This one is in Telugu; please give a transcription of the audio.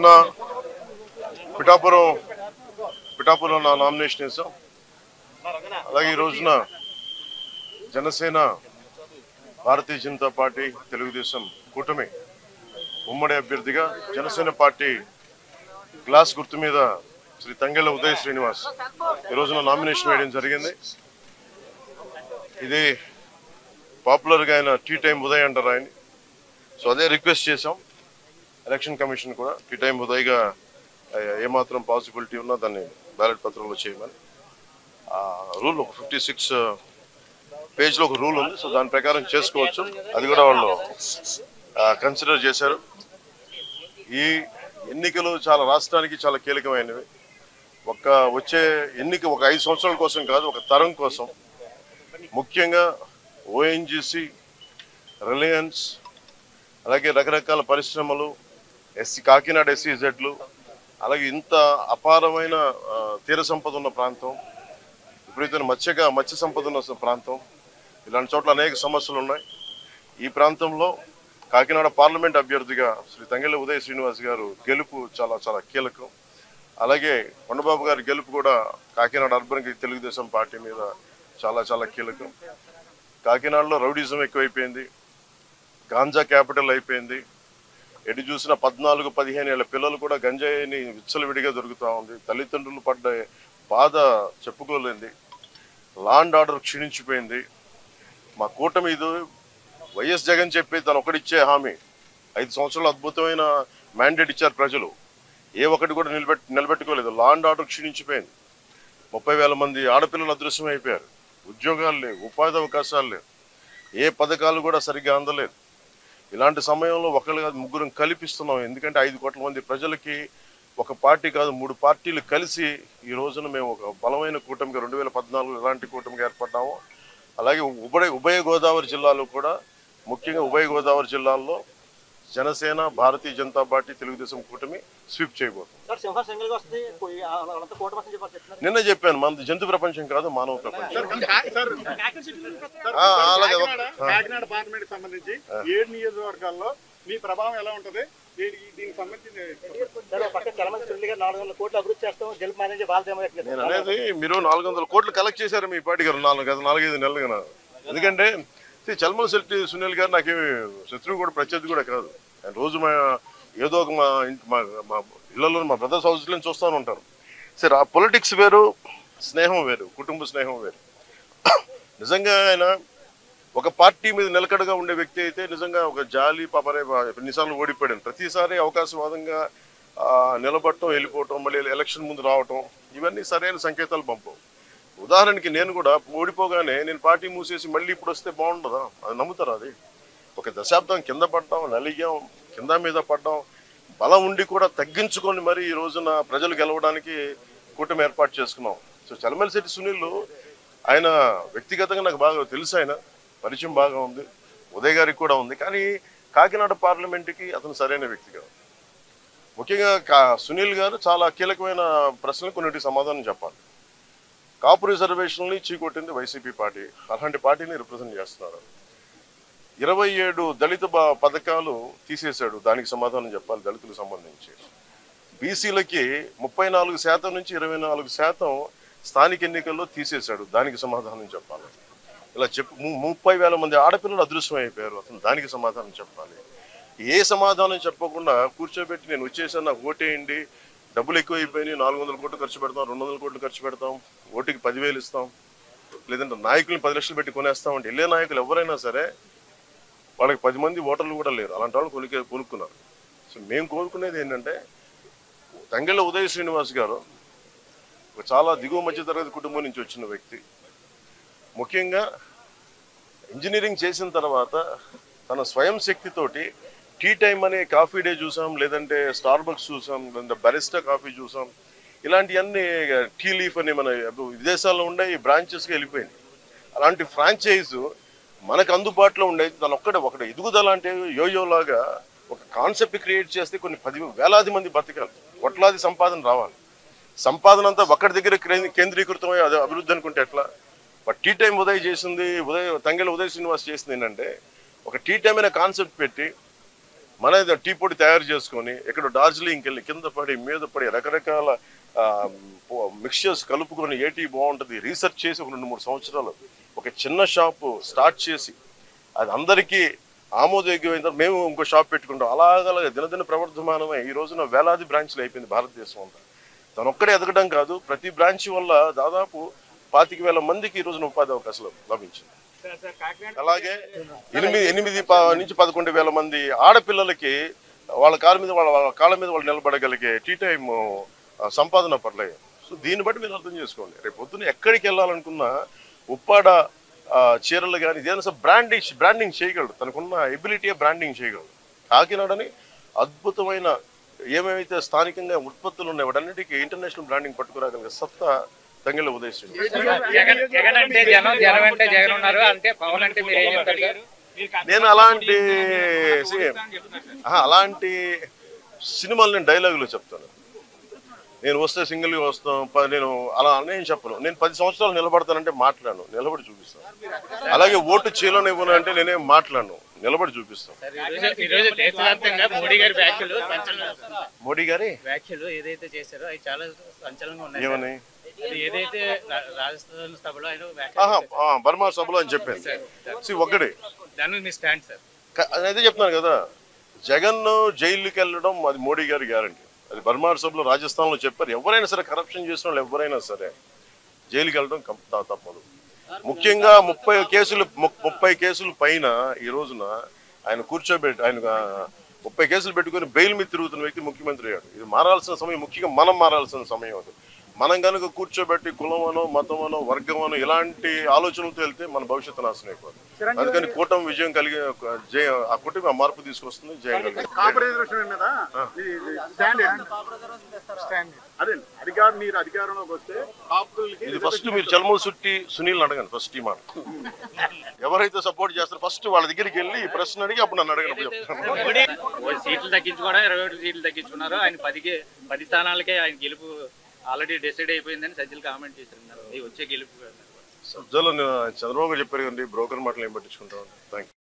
మొన్న పిఠాపురం నా నామినేషన్ వేసాం. అలాగే ఈ రోజున జనసేన, భారతీయ జనతా పార్టీ, తెలుగుదేశం కూటమి ఉమ్మడి అభ్యర్థిగా జనసేన పార్టీ గ్లాస్ గుర్తు మీద శ్రీ తంగెళ్ళ ఉదయ్ శ్రీనివాస్ ఈ రోజున నామినేషన్ వేయడం జరిగింది. ఇది పాపులర్గా ఆయన టీ టైం ఉదయ్ అంటారు ఆయన. సో అదే రిక్వెస్ట్ చేసాం ఎలక్షన్ కమిషన్ కూడా, టీ టైం ఉదయ్గా ఏమాత్రం పాసిబిలిటీ ఉన్నా దాన్ని బ్యాలెట్ పత్రంలో చేయమని. రూల్ ఒక 56 పేజ్లో ఒక రూల్ ఉంది. సో దాని ప్రకారం చేసుకోవచ్చు. అది కూడా వాళ్ళు కన్సిడర్ చేశారు. ఈ ఎన్నికలు చాలా రాష్ట్రానికి చాలా కీలకమైనవి. వచ్చే ఎన్నిక ఒక 5 సంవత్సరాల కోసం కాదు, ఒక తరం కోసం. ముఖ్యంగా ఓఎన్జీసీ, రిలయన్స్, అలాగే రకరకాల పరిశ్రమలు, కాకినాడ SEZలు, అలాగే ఇంత అపారమైన తీర సంపద ఉన్న ప్రాంతం, విపరీతమైన మత్స్య సంపద ఉన్న ప్రాంతం, ఇలాంటి చోట్ల అనేక సమస్యలు ఉన్నాయి. ఈ ప్రాంతంలో కాకినాడ పార్లమెంట్ అభ్యర్థిగా శ్రీ తంగెళ్ళ ఉదయ్ శ్రీనివాస్ గారు గెలుపు చాలా చాలా కీలకం. అలాగే కొండబాబు గారి గెలుపు కూడా కాకినాడ అర్బన్కి తెలుగుదేశం పార్టీ మీద చాలా చాలా కీలకం. కాకినాడలో రౌడీజం ఎక్కువైపోయింది, గాంజా క్యాపిటల్ అయిపోయింది. ఎటు చూసిన 14-15 ఏళ్ల పిల్లలు కూడా గంజాయిని విచ్చలవిడిగా దొరుకుతూ ఉంది. తల్లిదండ్రులు పడ్డ బాధ చెప్పుకోలేంది. Law and order క్షీణించిపోయింది. మా కూటమి ఇది వైఎస్ జగన్ చెప్పి తను ఒకటిచ్చే హామీ, 5 సంవత్సరాలు అద్భుతమైన మ్యాండేట్ ఇచ్చారు ప్రజలు. ఏ ఒక్కటి కూడా నిలబెట్టుకోలేదు. Law and order క్షీణించిపోయింది. 30,000 మంది ఆడపిల్లలు అదృశ్యం అయిపోయారు. ఉద్యోగాలు లేవు, ఉపాధి అవకాశాలు లేవు, ఏ పథకాలు కూడా సరిగ్గా అందలేదు. ఇలాంటి సమయంలో ఒకళ్ళు కాదు, ముగ్గురం కల్పిస్తున్నాం. ఎందుకంటే 5 కోట్ల మంది ప్రజలకి ఒక పార్టీ కాదు, 3 పార్టీలు కలిసి ఈ రోజున మేము ఒక బలమైన కూటమిగా 2014 ఎలాంటి కూటమిగా ఏర్పడ్డామో, అలాగే ఉభయ గోదావరి జిల్లాలో కూడా, ముఖ్యంగా ఉభయ గోదావరి జిల్లాల్లో జనసేన, భారతీయ జనతా పార్టీ, తెలుగుదేశం కూటమి స్వీప్ చేయబోతుంది. నిన్న చెప్పాను, మనది జంతు ప్రపంచం కాదు, మానవ ప్రపంచం. కాకినాడ పార్లమెంట్ సంబంధించి 7 నియోజకవర్గాల్లో మీ ప్రభావం ఎలా ఉంటది? నేను అనేది మీరు 400 కోట్లు కలెక్ట్ చేశారు మీ పార్టీ గారు 4-5 నెలలుగా. ఎందుకంటే చల్మల శెట్టి సునీల్ గారు నాకేమి శత్రువు కూడా, ప్రత్యర్థి కూడా కాదు. ఆయన రోజు ఏదో ఒక మా ఇళ్లలో, మా బ్రదర్స్ హౌస్లో చూస్తూనే ఉంటారు. సరే, ఆ పొలిటిక్స్ వేరు, స్నేహం వేరు, కుటుంబ స్నేహం వేరు. నిజంగా ఆయన ఒక పార్టీ మీద నిలకడగా ఉండే వ్యక్తి అయితే నిజంగా ఒక జాలి పాపరే ఎన్నిసార్లు ఓడిపోయాడు. ప్రతిసారి అవకాశవాదంగా నిలబడటం, వెళ్ళిపోవటం, మళ్ళీ ఎలక్షన్ ముందు రావటం, ఇవన్నీ సరైన సంకేతాలు పంపవు. ఉదాహరణకి నేను కూడా ఓడిపోగానే నేను పార్టీ మూసేసి మళ్ళీ ఇప్పుడు వస్తే బాగుండదా? అది నమ్ముతారా? అది ఒక దశాబ్దం కింద పడ్డాం, నలిగాం, కింద మీద పడ్డాం, బలం ఉండి కూడా తగ్గించుకొని మరి ఈ రోజున ప్రజలు గెలవడానికి కూటమి ఏర్పాటు చేసుకున్నాం. సో చలమల శెట్టి సునీల్ ఆయన వ్యక్తిగతంగా నాకు బాగా తెలుసు, ఆయన పరిచయం బాగా ఉంది, ఉదయ్ గారికి కూడా ఉంది. కానీ కాకినాడ పార్లమెంటుకి అతను సరైన వ్యక్తి కాదు. ముఖ్యంగా సునీల్ గారు చాలా కీలకమైన ప్రశ్నలు కొన్నిటికి సమాధానం చెప్పాలి. కాపు రిజర్వేషన్ని చీకొట్టింది వైసీపీ పార్టీ. అలాంటి పార్టీని రిప్రజెంట్ చేస్తున్నారు. 27 దళిత పథకాలు తీసేశాడు, దానికి సమాధానం చెప్పాలి. దళితులకు సంబంధించి బీసీలకి 34% నుంచి 24% స్థానిక ఎన్నికల్లో తీసేశాడు, దానికి సమాధానం చెప్పాలి. ఇలా 30,000 మంది ఆడపిల్లలు అదృశ్యం అయిపోయారు, అతను దానికి సమాధానం చెప్పాలి. ఏ సమాధానం చెప్పకుండా కూర్చోబెట్టి నేను వచ్చేసాను, నాకు ఓటేయండి, డబ్బులు ఎక్కువైపోయినాయి, 400 కోట్లు ఖర్చు పెడతాం, 200 కోట్లు ఖర్చు పెడతాం, ఓటుకి 10,000 ఇస్తాం, లేదంటే నాయకుల్ని 10 లక్షలు పెట్టి కొనేస్తామంటే వెళ్ళే నాయకులు ఎవరైనా సరే వాళ్ళకి 10 మంది ఓటర్లు కూడా లేరు. అలాంటి వాళ్ళు కొనుక్కున్నారు. సో మేము కోరుకునేది ఏంటంటే, తంగెళ్ళ ఉదయ్ శ్రీనివాస్ గారు ఒక చాలా దిగువ మధ్యతరగతి కుటుంబం నుంచి వచ్చిన వ్యక్తి. ముఖ్యంగా ఇంజనీరింగ్ చేసిన తర్వాత తన స్వయం శక్తితోటి టీ టైం అనే కాఫీ డే చూసాం, లేదంటే స్టార్ బక్స్ చూసాం, లేదంటే బరిస్టా కాఫీ చూసాం. ఇలాంటివన్నీ టీ లీఫ్ అని మన విదేశాల్లో ఉండే ఈ బ్రాంచెస్కి వెళ్ళిపోయింది. అలాంటి ఫ్రాంచైజ్ మనకు అందుబాటులో ఉండేది తను ఒకటి ఎదుగుదల అంటే యోయోలాగా ఒక కాన్సెప్ట్ క్రియేట్ చేస్తే కొన్ని 10,000 మంది బతకాలి, కోట్లాది సంపాదన రావాలి. సంపాదన అంతా ఒక్కడి దగ్గర కేంద్రీకృతమై అదే అభివృద్ధి అనుకుంటే ఎట్లా? బట్ టీ టైం ఉదయ్ చేసింది, తంగెళ్ళ ఉదయ్ శ్రీనివాస్ చేసింది ఏంటంటే, ఒక టీ టైం అనే కాన్సెప్ట్ పెట్టి మన టీ పొడి తయారు చేసుకొని ఎక్కడ డార్జిలింగ్కి వెళ్ళి కింద పడి మీద పడి రకరకాల మిక్స్చర్స్ కలుపుకొని ఏటీ బాగుంటుంది రీసెర్చ్ చేసి ఒక 2-3 సంవత్సరాలు ఒక చిన్న షాపు స్టార్ట్ చేసి అది అందరికీ ఆమోదయోగ్యమైన తర్వాత మేము ఇంకో షాప్ పెట్టుకుంటాం. అలాగ దినదిన ప్రవర్ధమానమై ఈ రోజున వేలాది బ్రాంచ్లు అయిపోయింది భారతదేశం అంతా. తను ఒక్కడే ఎదగడం కాదు, ప్రతి బ్రాంచ్ వల్ల దాదాపు 25,000 మందికి ఈ రోజున ఉపాధి అవకాశాలు లభించింది. అలాగే 8 నుంచి 11,000 మంది ఆడపిల్లలకి వాళ్ళ కాళ్ళ మీద వాళ్ళు నిలబడగలిగే టీ టైమ్ సంపాదన పడలేదు. సో దీన్ని బట్టి మీరు అర్థం చేసుకోండి, రేపు పొద్దున్న ఎక్కడికి వెళ్ళాలనుకున్నా ఉప్పాడ చీరలు కానీ ఇదేదైనా బ్రాండింగ్ చేయగలడు, తనకున్న ఎబిలిటీయే బ్రాండింగ్ చేయగలడు. కాకినాడని అద్భుతమైన ఏమేమైతే స్థానికంగా ఉత్పత్తులు ఉన్నాయి వాటన్నిటికీ ఇంటర్నేషనల్ బ్రాండింగ్ పట్టుకురాగలిగే సత్తా తంగెళ్ళ ఉదయశ్రీ. నేను అలాంటి సినిమాలు నేను డైలాగులు చెప్తాను. నేను వస్తే సింగిల్గా వస్తాం, నేను అలా నేను చెప్పను. నేను 10 సంవత్సరాలు నిలబడతానంటే మాట్లాడను, నిలబడి చూపిస్తాను. అలాగే ఓటు చేయలోనే ఇవ్వను అంటే నేనేం మాట్లాడను, నిలబడి చూపిస్తాను. మోడీ గారి వ్యాఖ్యలు ఏదైతే చేశారో అవి చాలా సంచలనంగా ఉన్నాయి. ఏమని ఏదైతే రాజస్థాన్ సభలో బర్మా సభలో అని చెప్పాను. ఒక్కడే దాని మీ స్టాండ్ సార్. అదే చెప్తున్నాను కదా, జగన్ జైలుకి వెళ్ళడం అది మోడీ గారి గ్యారంటీ. అది బర్మార్ సభలో రాజస్థాన్లో చెప్పారు. ఎవరైనా సరే కరప్షన్ చేసిన వాళ్ళు ఎవరైనా సరే జైలుకి వెళ్ళడం తప్పదు. ముఖ్యంగా 30 కేసులు పైన ఈ రోజున ఆయన కూర్చోబెట్టి ఆయన 30 కేసులు పెట్టుకుని బెయిల్ మీద తిరుగుతున్న వ్యక్తి ముఖ్యమంత్రి అయ్యాడు. ఇది మారాల్సిన సమయం, ముఖ్యంగా మనం మారాల్సిన సమయం అది. మనం కనుక కూర్చోబెట్టి కులమనో మతమనో వర్గమనో ఇలాంటి ఆలోచనలతో వెళ్తే మన భవిష్యత్తు నాశనం అయిపోతుంది. అందుకని కూటమి విజయం కలిగి ఆ కూటమి ఆ మార్పు తీసుకొస్తుంది. జయం ఇది ఫస్ట్ మీరు చల్మూలు సుట్టి సునీల్ అడగండి. ఫస్ట్ ఈ మాట ఎవరైతే సపోర్ట్ చేస్తారో ఫస్ట్ వాళ్ళ దగ్గరికి వెళ్ళి ఈ ప్రశ్న అడిగి అప్పుడు నన్ను అడగండి చెప్తాను. సీట్లు తగ్గించుకోవడం 21 సీట్లు తగ్గించుకున్నారు. ఆయన 10 స్థానాలకే ఆయన గెలుపు ఆల్రెడీ డిసైడ్ అయిపోయిందని సజ్జలు కామెంట్ చేస్తున్నారు. వచ్చే గెలుపు సజ్జలు చంద్రబాబు చెప్పారు కదండి, బ్రోకర్ మాటలు ఏం పట్టించుకుంటాం. Thank you.